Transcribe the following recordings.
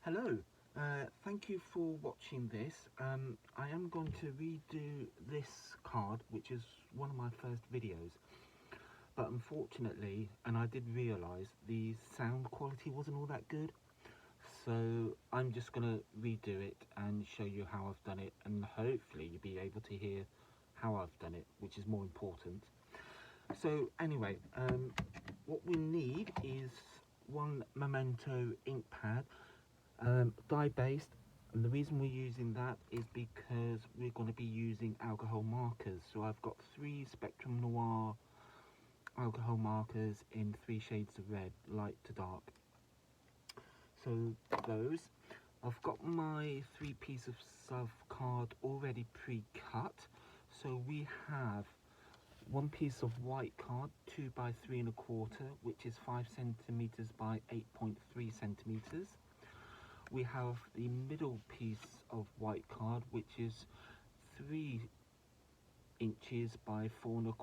Hello, thank you for watching this. I am going to redo this card, which is one of my first videos, but unfortunately, and I did realise, the sound quality wasn't all that good, so I'm just going to redo it and show you how I've done it, and hopefully you'll be able to hear how I've done it, which is more important. So anyway, what we need is one Memento ink pad, dye based, and the reason we're using that is because we're going to be using alcohol markers. So I've got 3 Spectrum Noir alcohol markers in 3 shades of red, light to dark. So those, I've got my 3 pieces of card already pre-cut. So we have one piece of white card, 2 by 3¼ which is 5 centimeters by 8.3 centimeters. We have the middle piece of white card, which is 3 inches by 4¼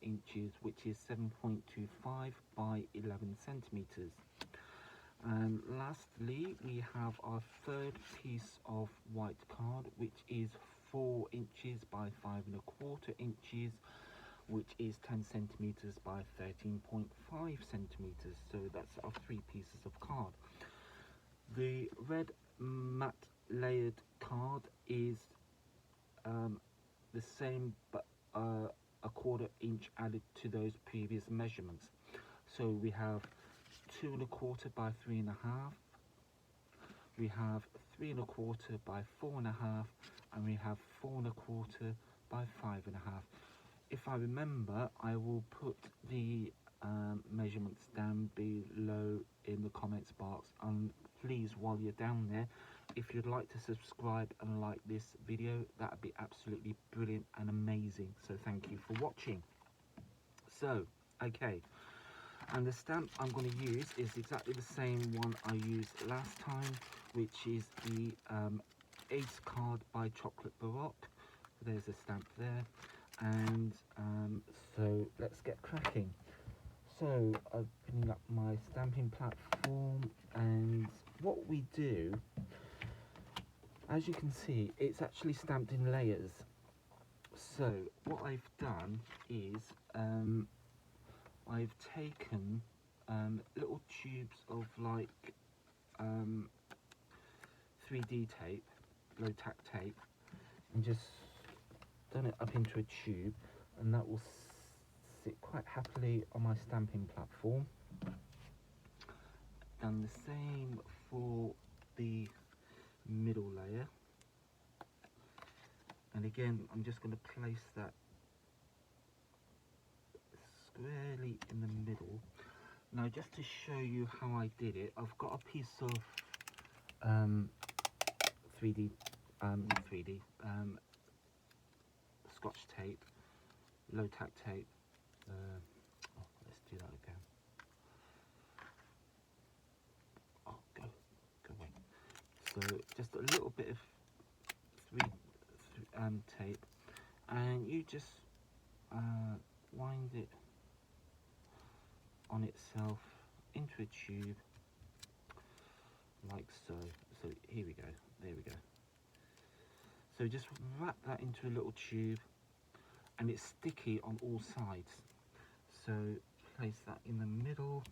inches, which is 7.25 by 11 centimeters. And lastly, we have our third piece of white card, which is 4 inches by 5¼ inches, which is 10 centimeters by 13.5 centimeters. So that's our 3 pieces of card. The red matte layered card is the same, but a 1/4 inch added to those previous measurements. So we have 2¼ by 3½, we have 3¼ by 4½, and we have 4¼ by 5½. If I remember, I will put the measurements down below in the comments box, and please, while you're down there, if you'd like to subscribe and like this video, that would be absolutely brilliant and amazing. So thank you for watching. So okay, and the stamp I'm going to use is exactly the same one I used last time, which is the Ace card by Chocolate Baroque. There's a stamp there, and so let's get cracking. So opening up my stamping platform, and what we do, as you can see, it's actually stamped in layers. So what I've done is I've taken little tubes of like 3D tape, low tack tape, and just done it up into a tube, and that will sit quite happily on my stamping platform. Done the same for the middle layer, and again I'm just going to place that squarely in the middle. Now, just to show you how I did it, I've got a piece of 3D Scotch tape, low tack tape. Let's do that again. Oh, go away. So just a little bit of tape, and you just wind it on itself into a tube like so. So here we go, there we go. So just wrap that into a little tube, and it's sticky on all sides. So place that in the middle,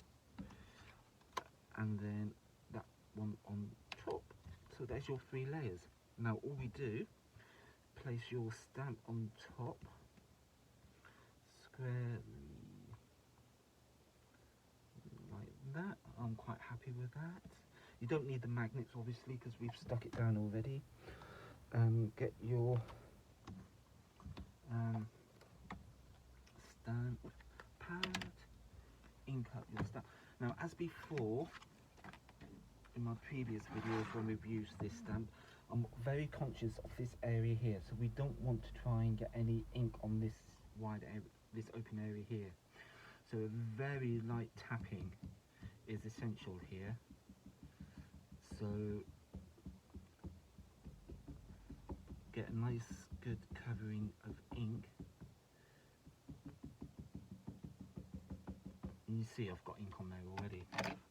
and then that one on top. So there's your 3 layers. Now all we do, place your stamp on top squarely like that. I'm quite happy with that. You don't need the magnets obviously because we've stuck it down already. Get your stamp pad, ink up your stamp. Now, as before in my previous videos when we've used this stamp, I'm very conscious of this area here, so we don't want to try and get any ink on this wide area, this open area here. So a very light tapping is essential here. So get a nice good covering of ink, and you see I've got ink on there already.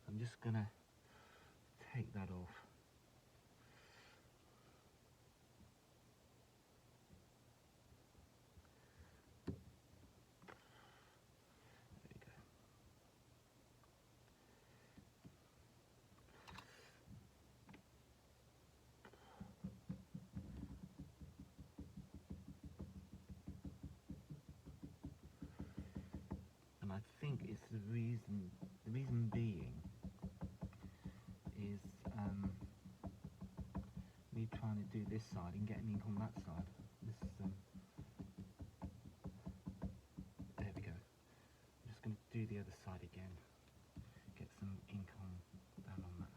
I'm just gonna take that off. think it's the reason being is me trying to do this side and getting ink on that side. This is there we go. I'm just going to do the other side again, get some ink on down on that.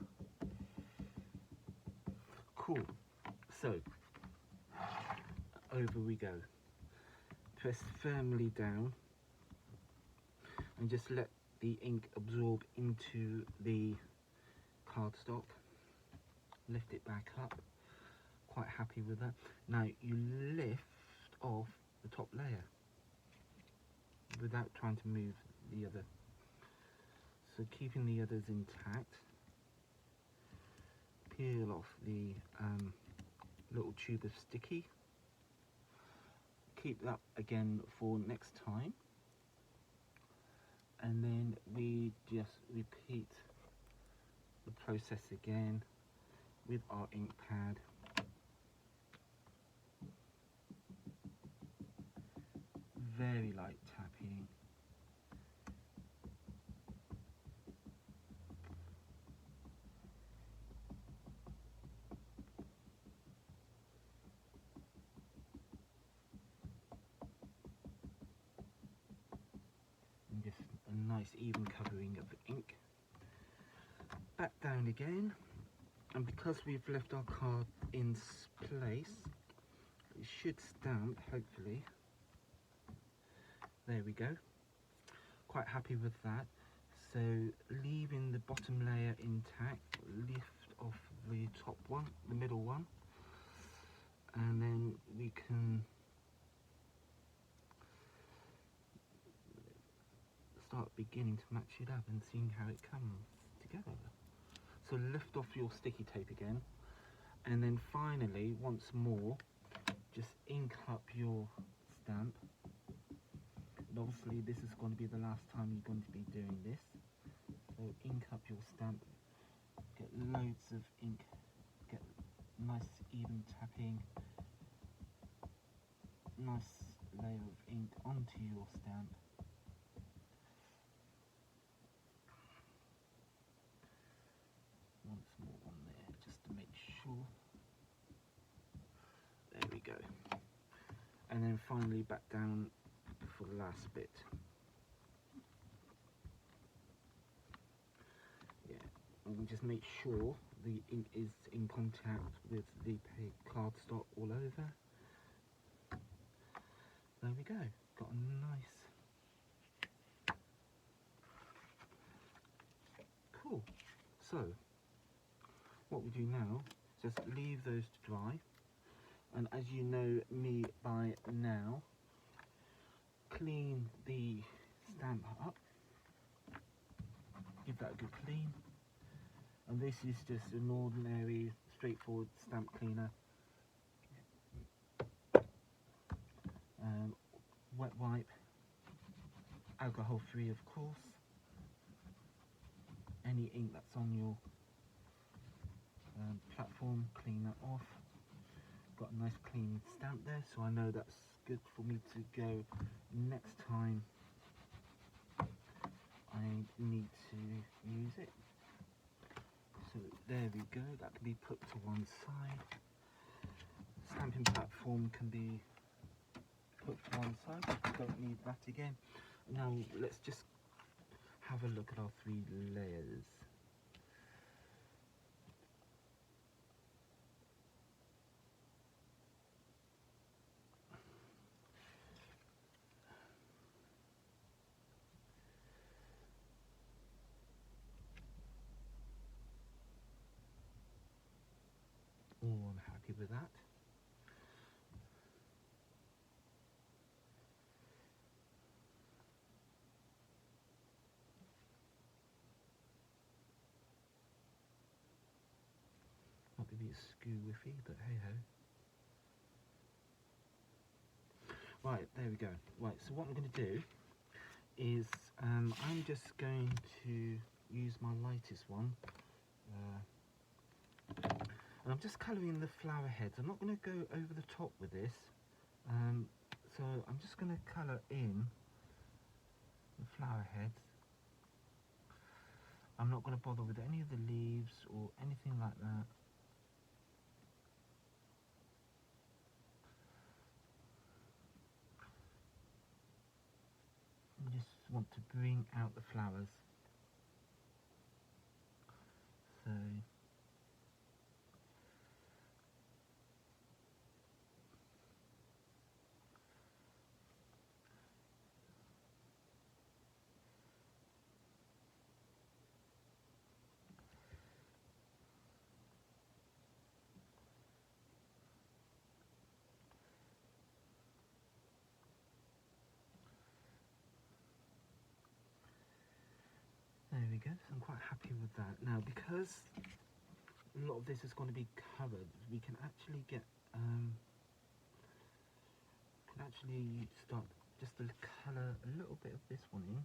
Cool. So over we go. Press firmly down and just let the ink absorb into the cardstock. Lift it back up. Quite happy with that. Now you lift off the top layer without trying to move the other. So keeping the others intact. Peel off the little tube of sticky. Keep that again for next time. And then we just repeat the process again with our ink pad. Very light tapping. And just a nice even covering of the ink. Back down again, and because we've left our card in place, it should stamp, hopefully. There we go. Quite happy with that. So leaving the bottom layer intact, lift off the top one, the middle one, and then we can start beginning to match it up and seeing how it comes together. So lift off your sticky tape again, and then finally, once more, just ink up your stamp. And obviously this is going to be the last time you're going to be doing this. So ink up your stamp, get loads of ink, get nice even tapping, nice layer of ink onto your stamp. Once more on there, just to make sure. There we go. And then finally back down for the last bit. Yeah, and just make sure the ink is in contact with the cardstock all over. There we go. Got a nice. Cool. So what we do now is just leave those to dry, and as you know me by now, clean the stamp up, give that a good clean, and this is just an ordinary straightforward stamp cleaner. Wet wipe, alcohol free of course. Any ink that's on your platform, clean that off. Got a nice clean stamp there, so I know that's good for me to go next time I need to use it. So there we go, that can be put to one side. Stamping platform can be put to one side, don't need that again. Now let's just have a look at our 3 layers. Oh, I'm happy with that. Might be a bit skew-whiffy, but hey-ho. Right, there we go. Right, so what I'm going to do is I'm just going to use my lightest one. And I'm just colouring the flower heads. I'm not going to go over the top with this. So I'm just going to colour in the flower heads. I'm not going to bother with any of the leaves or anything like that. I just want to bring out the flowers. So there we go. So I'm quite happy with that. Now, because a lot of this is going to be covered, we can actually get start just to colour a little bit of this one in.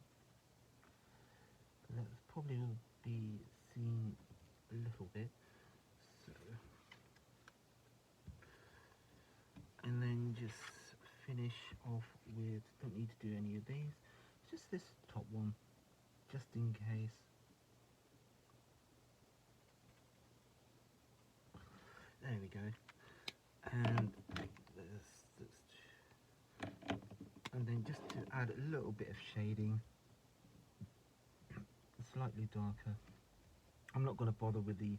That probably will be seen a little bit. So, and then just finish off with, don't need to do any of these, just this top one, just in case. There we go. And then just to add a little bit of shading, slightly darker. I'm not going to bother with the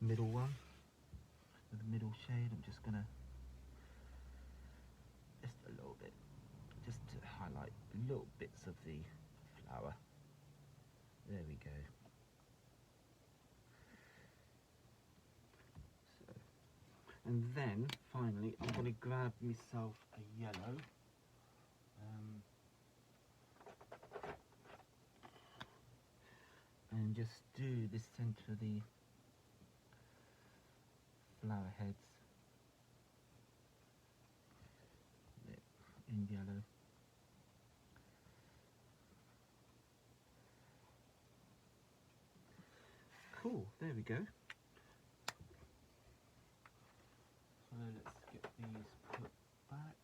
middle one, with the middle shade. I'm just going to, just a little bit, just to highlight little bits of the flower. There we go. So, and then finally I'm going to grab myself a yellow. And just do the centre of the flower heads in yellow. Cool, there we go. So let's get these put back.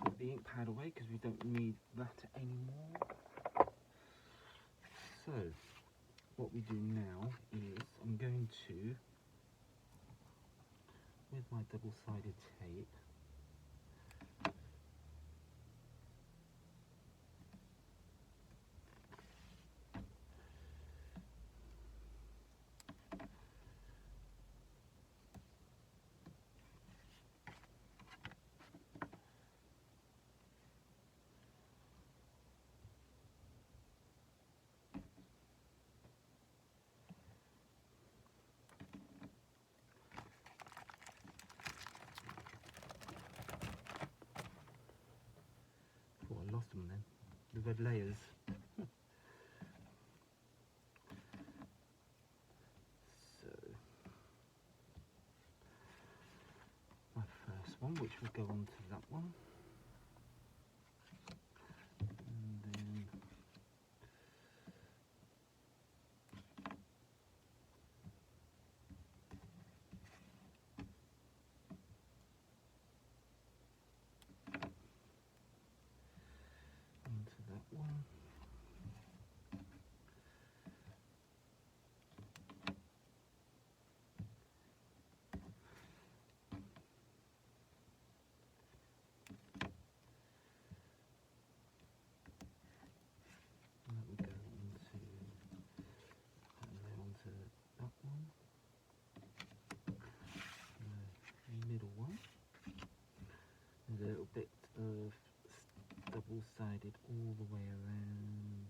Put the ink pad away because we don't need that anymore. So what we do now is I'm going to, with my double-sided tape, I lost them then, the red layers. So my first one, which will go on to that one, and then onto that one. A little bit of double-sided all the way around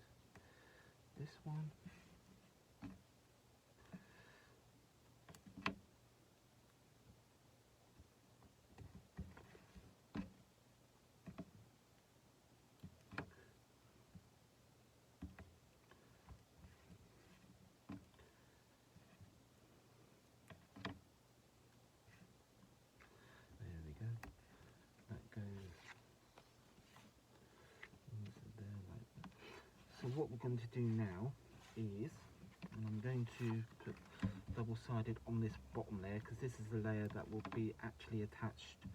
this one. There we go. That goes into there like that. So what we're going to do now is, and I'm going to put double-sided on this bottom layer, because this is the layer that will be actually attached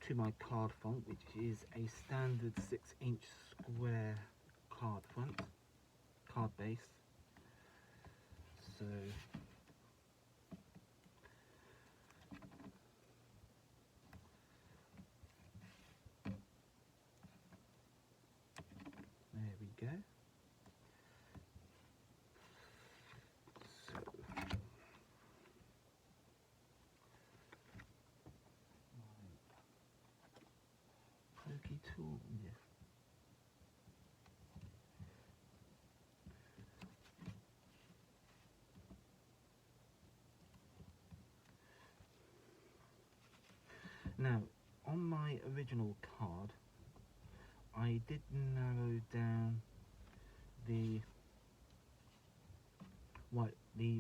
to my card font, which is a standard 6-inch square card base. So there we go. So pokey tool, yes. Now, on my original card, I did narrow down the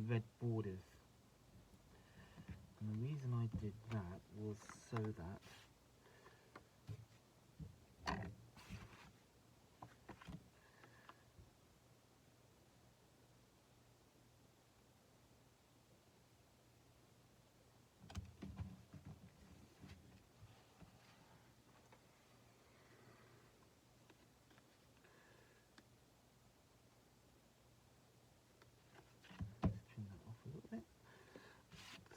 red borders. And the reason I did that was so that trim that off a little bit.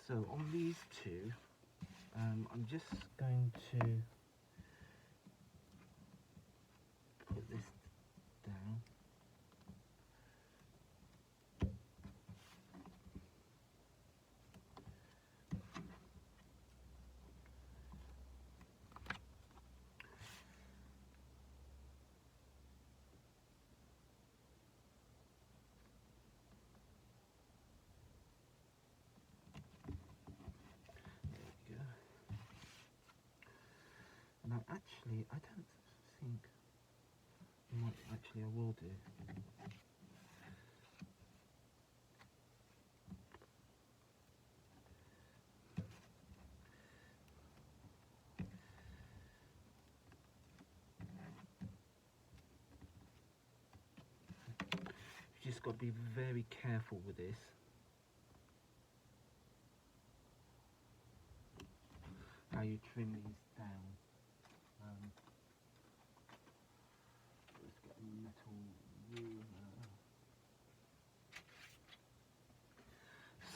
So on these two, I'm just going to put this down. Now actually, I don't think, I will do. You just got to be very careful with this. How you trim these down. Let's get a metal ruler.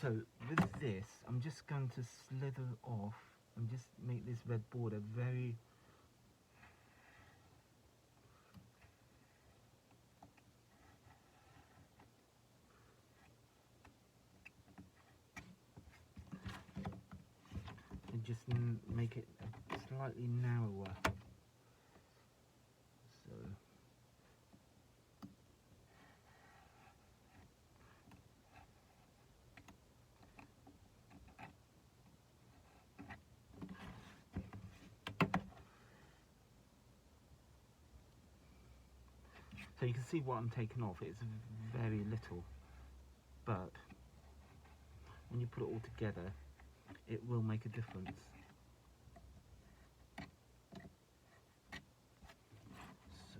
So with this, I'm just going to slither off and just make this red border very and just make it slightly narrower. So So you can see what I'm taking off, it's very little, but when you put it all together, it will make a difference. So,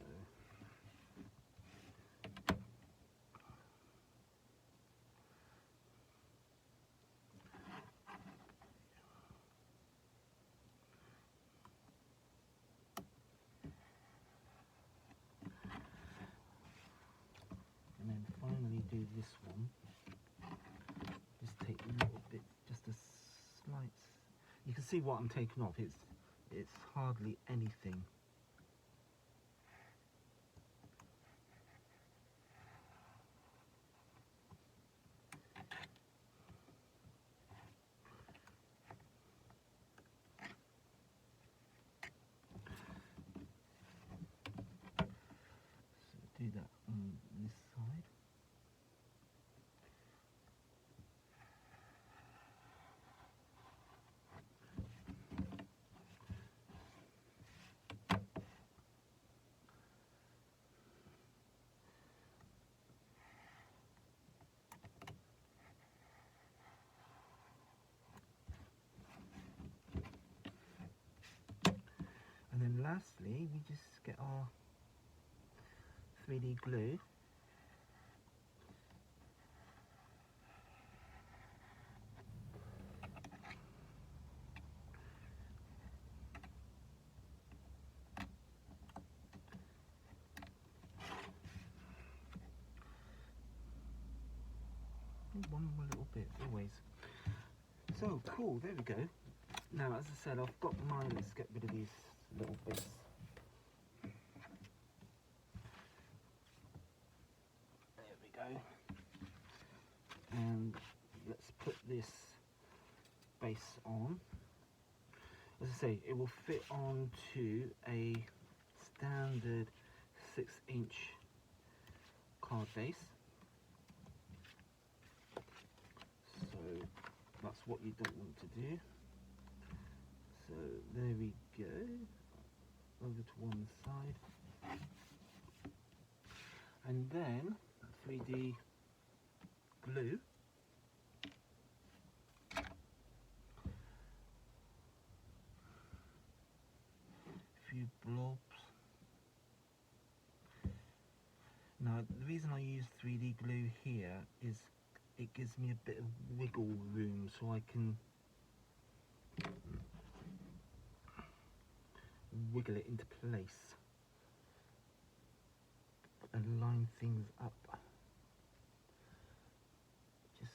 and then finally do this one. Just take a little bit, just a slight. You can see what I'm taking off. It's hardly anything. So do that on this side. And then lastly, we just get our 3D glue. one more little bit, always. So cool, there we go. Now, as I said, I've got mine. Let's get rid of these little bits. There we go. And let's put this base on. As I say, it will fit onto a standard 6-inch card base. So that's what you don't want to do. So there we go. Over to one side. And then 3D glue. A few blobs. Now the reason I use 3D glue here is it gives me a bit of wiggle room so I can wiggle it into place and line things up just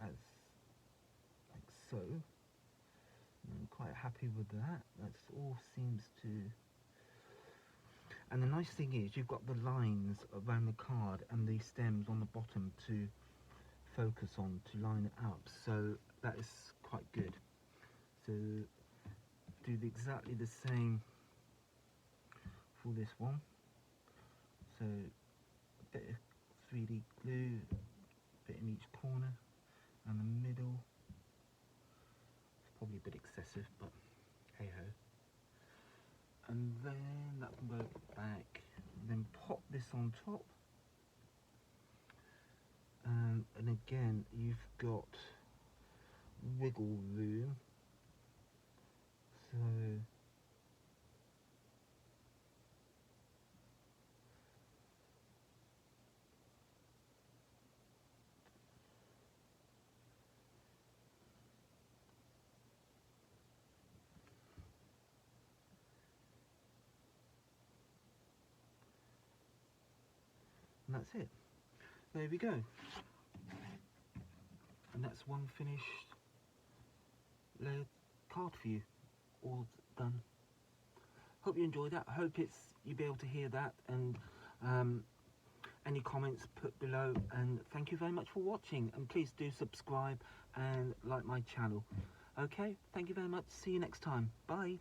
as like so. I'm quite happy with that. That all seems to. And the nice thing is you've got the lines around the card and the stems on the bottom to focus on to line it up, so that is quite good. So do exactly the same for this one. So a bit of 3D glue, a bit in each corner and the middle. It's probably a bit excessive, but hey ho. And then that can go back. Then pop this on top. And again, you've got wiggle room. So and that's it. There we go. And that's one finished layered card for you. All done. Hope you enjoyed that. I hope you'll be able to hear that, and any comments put below, and thank you very much for watching, and please do subscribe and like my channel. Okay, thank you very much. See you next time. Bye.